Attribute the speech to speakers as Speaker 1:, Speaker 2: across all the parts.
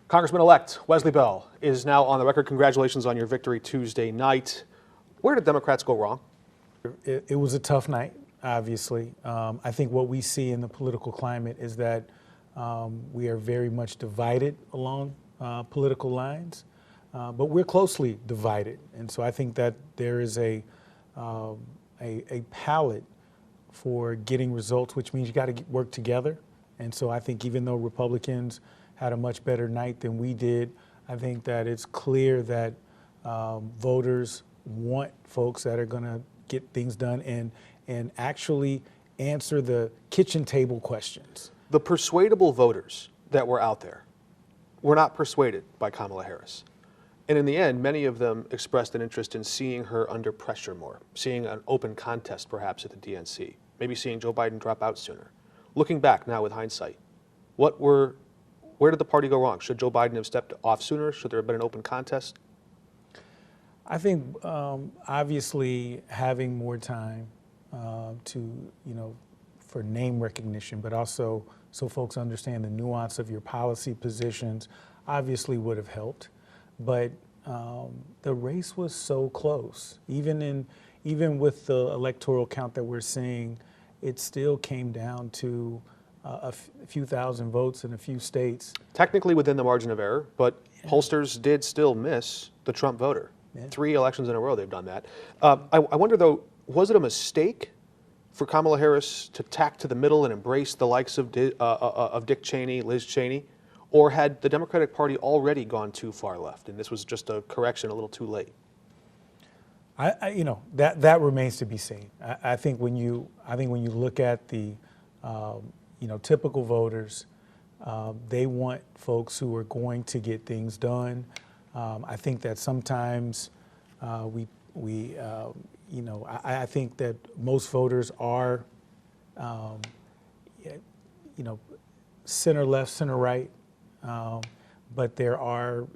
Speaker 1: Congressman-elect Wesley Bell is now on the record. Congratulations on your victory Tuesday night. Where did Democrats go wrong?
Speaker 2: It was a tough night, obviously. I think what we see in the political climate is that we are very much divided along political lines, but we're closely divided. And so I think that there is a palette for getting results, which means you got to work together. And so I think even though Republicans had a much better night than we did, I think that it's clear that voters want folks that are going to get things done and actually answer the kitchen table questions.
Speaker 1: The persuadable voters that were out there were not persuaded by Kamala Harris. And in the end, many of them expressed an interest in seeing her under pressure more, seeing an open contest perhaps at the DNC, maybe seeing Joe Biden drop out sooner. Looking back now with hindsight, where did the party go wrong? Should Joe Biden have stepped off sooner? Should there have been an open contest?
Speaker 2: I think obviously having more time for name recognition, but also so folks understand the nuance of your policy positions, obviously would have helped. But the race was so close. Even with the electoral count that we're seeing, it still came down to a few thousand votes in a few states.
Speaker 1: Technically within the margin of error, but pollsters did still miss the Trump voter. Yeah. 3 elections in a row they've done that. I wonder though, was it a mistake for Kamala Harris to tack to the middle and embrace the likes of Dick Cheney, Liz Cheney, or had the Democratic Party already gone too far left and this was just a correction a little too late?
Speaker 2: That remains to be seen. I think when you look at the typical voters, they want folks who are going to get things done. I think that sometimes I think that most voters are, center left, center right, but there are,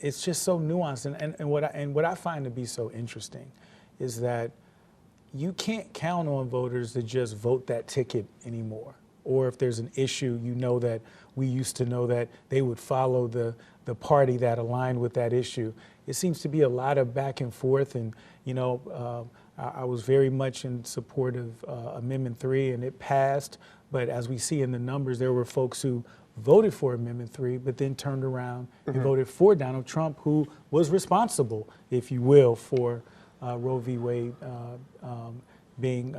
Speaker 2: it's just so nuanced. And what I find to be so interesting is that you can't count on voters to just vote that ticket anymore. Or if there's an issue, that we used to know that they would follow the party that aligned with that issue. It seems to be a lot of back and forth. And, I was very much in support of Amendment 3 and it passed. But as we see in the numbers, there were folks who voted for Amendment 3, but then turned around and voted for Donald Trump, who was responsible, if you will, for Roe v. Wade being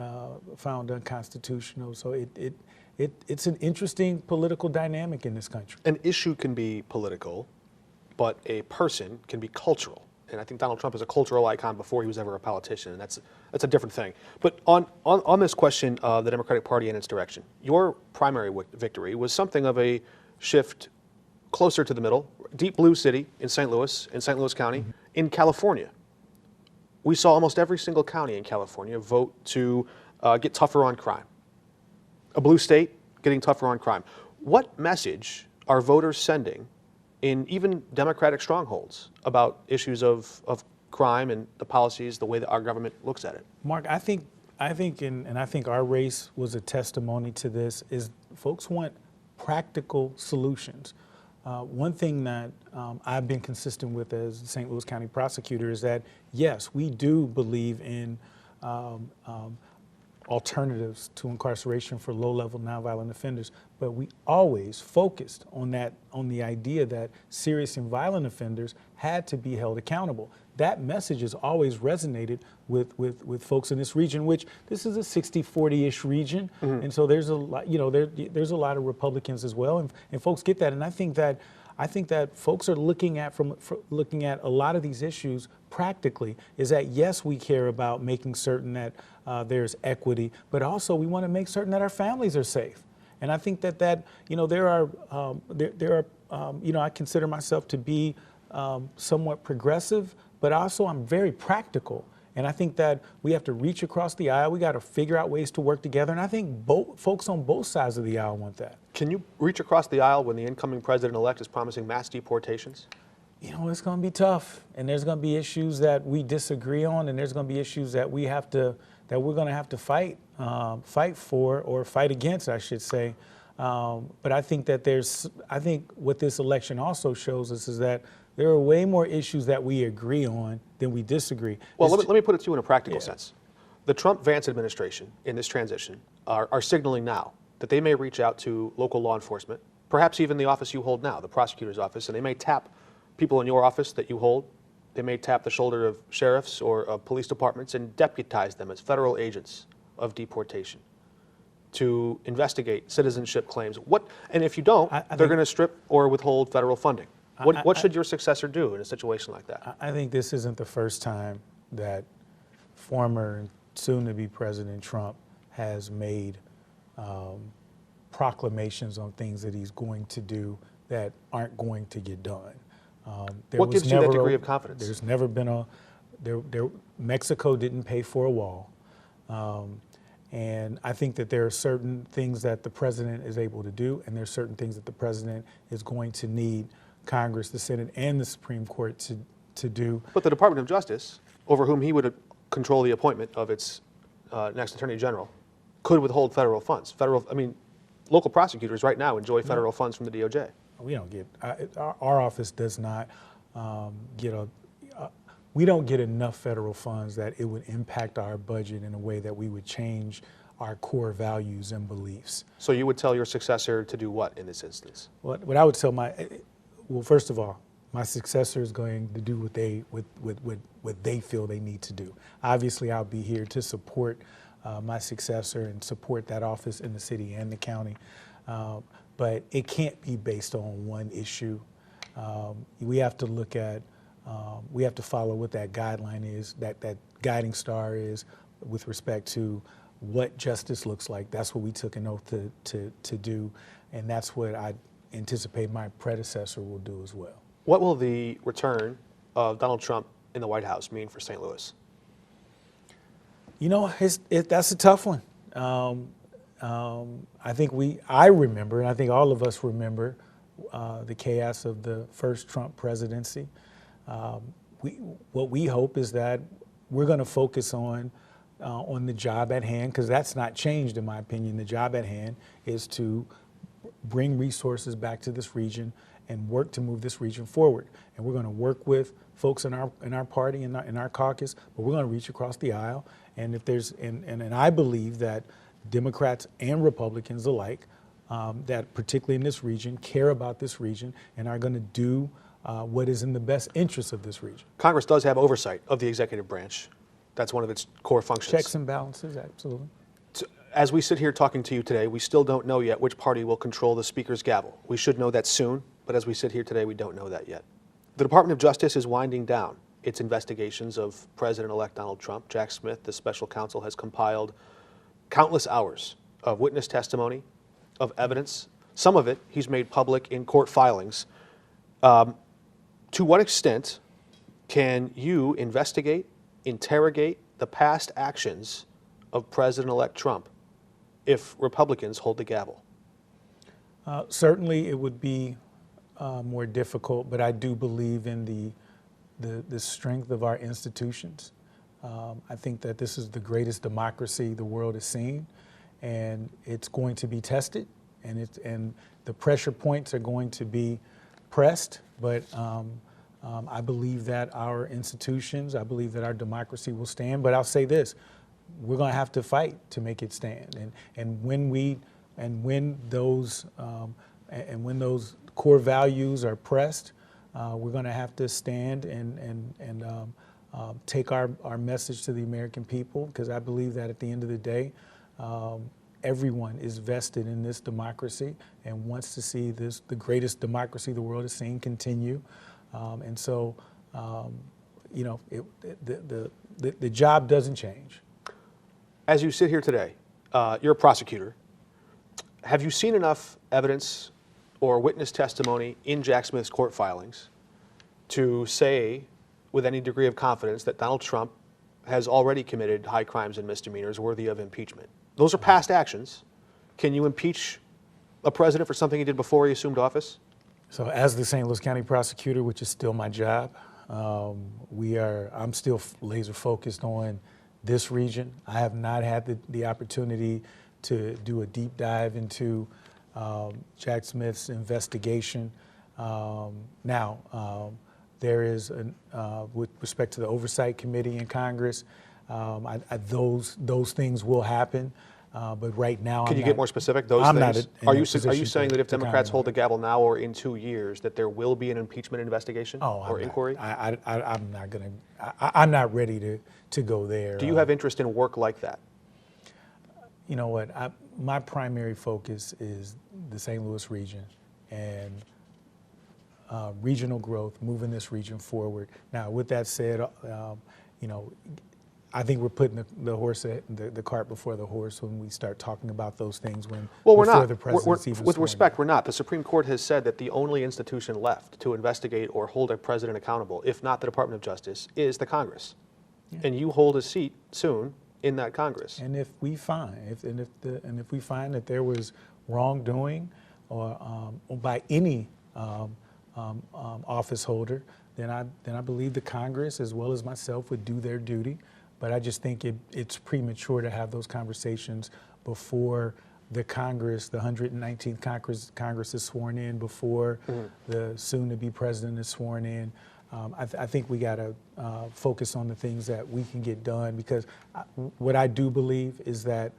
Speaker 2: found unconstitutional. So it's an interesting political dynamic in this country.
Speaker 1: An issue can be political, but a person can be cultural. And I think Donald Trump is a cultural icon before he was ever a politician, and that's a different thing. But on this question of the Democratic Party and its direction, your primary victory was something of a shift closer to the middle, deep blue city in St. Louis County. In California, we saw almost every single county in California vote to get tougher on crime. A blue state getting tougher on crime. What message are voters sending in even Democratic strongholds about issues of crime and the policies, the way that our government looks at it?
Speaker 2: Mark, I think our race was a testimony to this, is folks want practical solutions. One thing that I've been consistent with as the St. Louis County prosecutor is that, yes, we do believe in alternatives to incarceration for low-level nonviolent offenders, but we always focused on the idea that serious and violent offenders had to be held accountable. That message has always resonated with folks in this region, which this is a 60-40-ish region, and so there's a lot, there's a lot of Republicans as well, and folks get that, and I think that folks are looking at a lot of these issues practically, is that yes, we care about making certain that there's equity, but also we want to make certain that our families are safe. And I think that there are I consider myself to be somewhat progressive, but also I'm very practical. And I think that we have to reach across the aisle. We got to figure out ways to work together. And I think folks on both sides of the aisle want that.
Speaker 1: Can you reach across the aisle when the incoming president-elect is promising mass deportations?
Speaker 2: It's going to be tough. And there's going to be issues that we disagree on. And there's going to be issues that we're going to have to fight for, or fight against, I should say. But I think that I think what this election also shows us is that there are way more issues that we agree on than we disagree.
Speaker 1: Well, let me put it to you in a practical sense. The Trump-Vance administration in this transition are signaling now that they may reach out to local law enforcement, perhaps even the office you hold now, the prosecutor's office, and they may tap people in your office that you hold. They may tap the shoulder of sheriffs or of police departments and deputize them as federal agents of deportation to investigate citizenship claims. And if you don't, they're going to strip or withhold federal funding. What should your successor do in a situation like that?
Speaker 2: I think this isn't the first time that former and soon-to-be President Trump has made proclamations on things that he's going to do that aren't going to get done.
Speaker 1: What gives you that degree of confidence?
Speaker 2: There's never been Mexico didn't pay for a wall. And I think that there are certain things that the president is able to do, and there's certain things that the president is going to need Congress, the Senate, and the Supreme Court to do.
Speaker 1: But the Department of Justice, over whom he would control the appointment of its next Attorney General, could withhold federal funds. Local prosecutors right now enjoy federal funds from the DOJ.
Speaker 2: We don't get, our office does not we don't get enough federal funds that it would impact our budget in a way that we would change our core values and beliefs.
Speaker 1: So you would tell your successor to do what in this instance?
Speaker 2: What I would tell well, first of all, my successor is going to do what they feel they need to do. Obviously, I'll be here to support my successor and support that office in the city and the county. But it can't be based on one issue. We have to look at, we have to follow what that guideline is, that guiding star is with respect to what justice looks like. That's what we took an oath to do, and that's what I anticipate my predecessor will do as well.
Speaker 1: What will the return of Donald Trump in the White House mean for St. Louis?
Speaker 2: You know, that's a tough one. I think I remember, and I think all of us remember, the chaos of the first Trump presidency. What we hope is that we're going to focus on the job at hand, because that's not changed in my opinion. The job at hand is to bring resources back to this region and work to move this region forward. And we're going to work with folks in our party and in our caucus, but we're going to reach across the aisle. And if there's and I believe that Democrats and Republicans alike, that particularly in this region, care about this region and are going to do what is in the best interest of this region.
Speaker 1: Congress does have oversight of the executive branch. That's one of its core functions.
Speaker 2: Checks and balances, absolutely.
Speaker 1: As we sit here talking to you today, we still don't know yet which party will control the Speaker's gavel. We should know that soon, but as we sit here today, we don't know that yet. The Department of Justice is winding down its investigations of President-elect Donald Trump. Jack Smith, the special counsel, has compiled countless hours of witness testimony, of evidence. Some of it he's made public in court filings. To what extent can you investigate, interrogate the past actions of President-elect Trump if Republicans hold the gavel?
Speaker 2: Certainly it would be more difficult, but I do believe in the strength of our institutions. I think that this is the greatest democracy the world has seen, and it's going to be tested, and the pressure points are going to be pressed, but I believe that our institutions, I believe that our democracy will stand. But I'll say this, we're going to have to fight to make it stand, and when those core values are pressed, we're going to have to stand and take our message to the American people, because I believe that at the end of the day, everyone is vested in this democracy and wants to see the greatest democracy the world has seen, continue. And so, the job doesn't change.
Speaker 1: As you sit here today, you're a prosecutor. Have you seen enough evidence or witness testimony in Jack Smith's court filings to say with any degree of confidence that Donald Trump has already committed high crimes and misdemeanors worthy of impeachment? Those are past actions. Can you impeach a president for something he did before he assumed office?
Speaker 2: So as the St. Louis County prosecutor, which is still my job, I'm still laser focused on this region. I have not had the opportunity to do a deep dive into Jack Smith's investigation. There is, with respect to the Oversight Committee in Congress, those things will happen. But right now,
Speaker 1: Can you get more specific? Those
Speaker 2: I'm
Speaker 1: things.
Speaker 2: not
Speaker 1: Are you saying that if
Speaker 2: to
Speaker 1: Democrats
Speaker 2: comment
Speaker 1: hold
Speaker 2: on
Speaker 1: the gavel now or in 2 years, that there will be an impeachment investigation or inquiry?
Speaker 2: I'm not ready to go there.
Speaker 1: Do you have interest in work like that?
Speaker 2: You know what? My primary focus is the St. Louis region and regional growth, moving this region forward. Now, with that said, I think we're putting the cart before the horse when we start talking about those things.
Speaker 1: Well, we're not.
Speaker 2: The president's even
Speaker 1: with
Speaker 2: sworn
Speaker 1: respect,
Speaker 2: in.
Speaker 1: we're not. The Supreme Court has said that the only institution left to investigate or hold a president accountable, if not the Department of Justice, is the Congress. Yeah. And you hold a seat soon in that Congress.
Speaker 2: And if we find, if we find that there was wrongdoing or by any office holder, then I believe the Congress, as well as myself, would do their duty. But I just think it's premature to have those conversations before the Congress, the 119th Congress is sworn in, before the soon-to-be president is sworn in. I think we got to focus on the things that we can get done, because what I do believe is that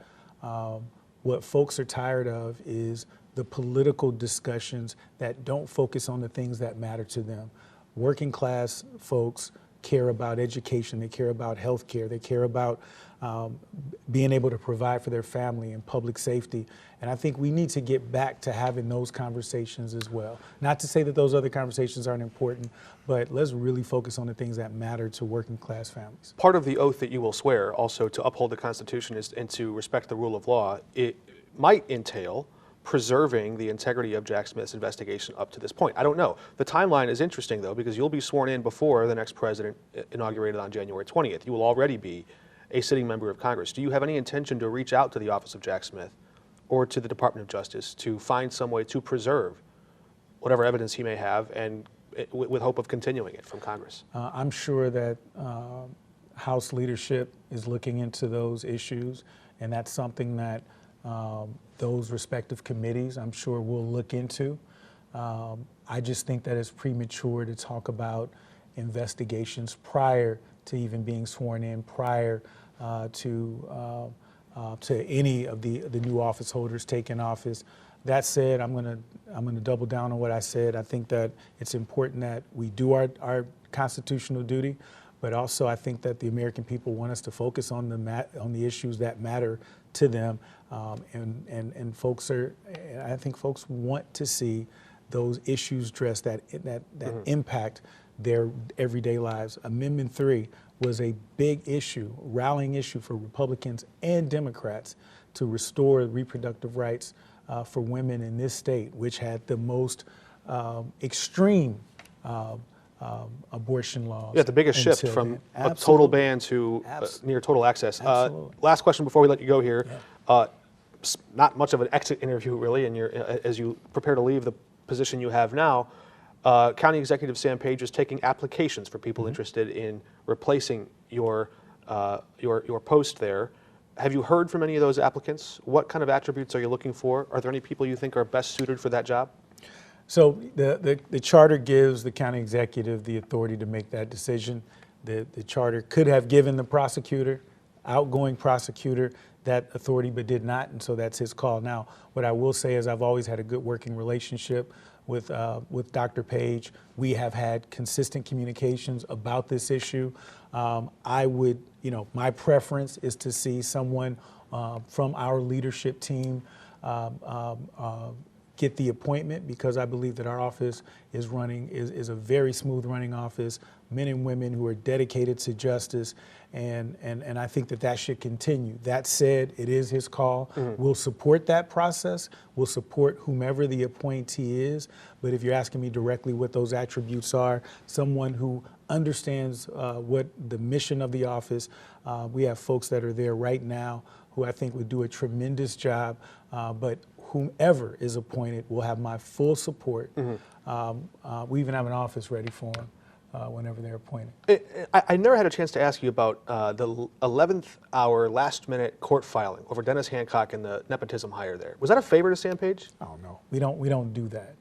Speaker 2: what folks are tired of is the political discussions that don't focus on the things that matter to them. Working class folks care about education, they care about health care, they care about being able to provide for their family and public safety. And I think we need to get back to having those conversations as well. Not to say that those other conversations aren't important, but let's really focus on the things that matter to working class families.
Speaker 1: Part of the oath that you will swear also to uphold the Constitution and to respect the rule of law, it might entail preserving the integrity of Jack Smith's investigation up to this point. I don't know. The timeline is interesting, though, because you'll be sworn in before the next president inaugurated on January 20th. You will already be a sitting member of Congress. Do you have any intention to reach out to the office of Jack Smith or to the Department of Justice to find some way to preserve whatever evidence he may have, and with hope of continuing it from Congress?
Speaker 2: I'm sure that House leadership is looking into those issues, and that's something that those respective committees, I'm sure, will look into. I just think that it's premature to talk about investigations prior to even being sworn in, prior to any of the new office holders taking office. That said, I'm gonna double down on what I said. I think that it's important that we do our constitutional duty, but also I think that the American people want us to focus on the issues that matter to them, and folks I think folks want to see those issues addressed that impact their everyday lives. Amendment 3 was a big issue, rallying issue for Republicans and Democrats to restore reproductive rights for women in this state, which had the most extreme abortion laws.
Speaker 1: Yeah, the biggest shift from a total ban to near total access. Last question before we let you go here. Yeah. Not much of an exit interview, really, and as you prepare to leave the position you have now. County Executive Sam Page is taking applications for people interested in replacing your post there. Have you heard from any of those applicants? What kind of attributes are you looking for? Are there any people you think are best suited for that job?
Speaker 2: So the charter gives the county executive the authority to make that decision. The charter could have given the prosecutor, outgoing prosecutor, that authority, but did not, and so that's his call. Now, what I will say is I've always had a good working relationship with Dr. Page. We have had consistent communications about this issue. I would, my preference is to see someone from our leadership team get the appointment, because I believe that our office is a very smooth running office, men and women who are dedicated to justice, and I think that should continue. That said, it is his call. We'll support that process. We'll support whomever the appointee is, but if you're asking me directly what those attributes are, someone who understands what the mission of the office, we have folks that are there right now who I think would do a tremendous job, but whomever is appointed will have my full support. We even have an office ready for him. whenever they're appointed.
Speaker 1: I never had a chance to ask you about the 11th hour last-minute court filing over Dennis Hancock and the nepotism hire there. Was that a favor to Sam Page?
Speaker 2: Oh no, we don't do that.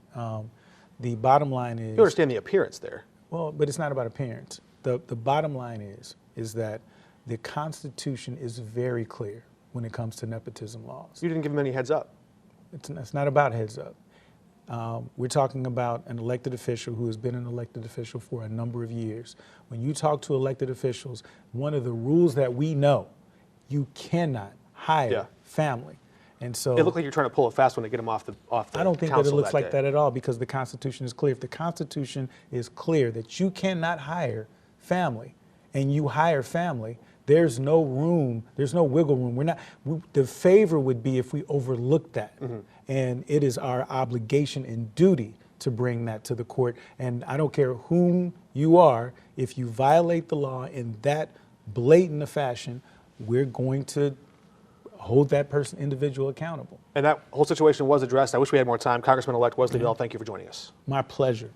Speaker 2: The bottom line is,
Speaker 1: You understand the appearance there.
Speaker 2: well, but it's not about appearance. The bottom line is that the Constitution is very clear when it comes to nepotism laws.
Speaker 1: You didn't give him any heads up.
Speaker 2: It's not about heads up. We're talking about an elected official who has been an elected official for a number of years. When you talk to elected officials, one of the rules that we know, you cannot hire family. And so
Speaker 1: It looked like you're trying to pull a fast one to get him off the
Speaker 2: I don't think that it
Speaker 1: council
Speaker 2: looks like
Speaker 1: day.
Speaker 2: that at all, because the Constitution is clear. If the Constitution is clear that you cannot hire family, and you hire family, there's no room, there's no wiggle room. The favor would be if we overlooked that. And it is our obligation and duty to bring that to the court. And I don't care whom you are, if you violate the law in that blatant a fashion, we're going to hold that person, individual, accountable.
Speaker 1: And that whole situation was addressed. I wish we had more time. Congressman-elect Wesley Bell, thank you for joining us.
Speaker 2: My pleasure.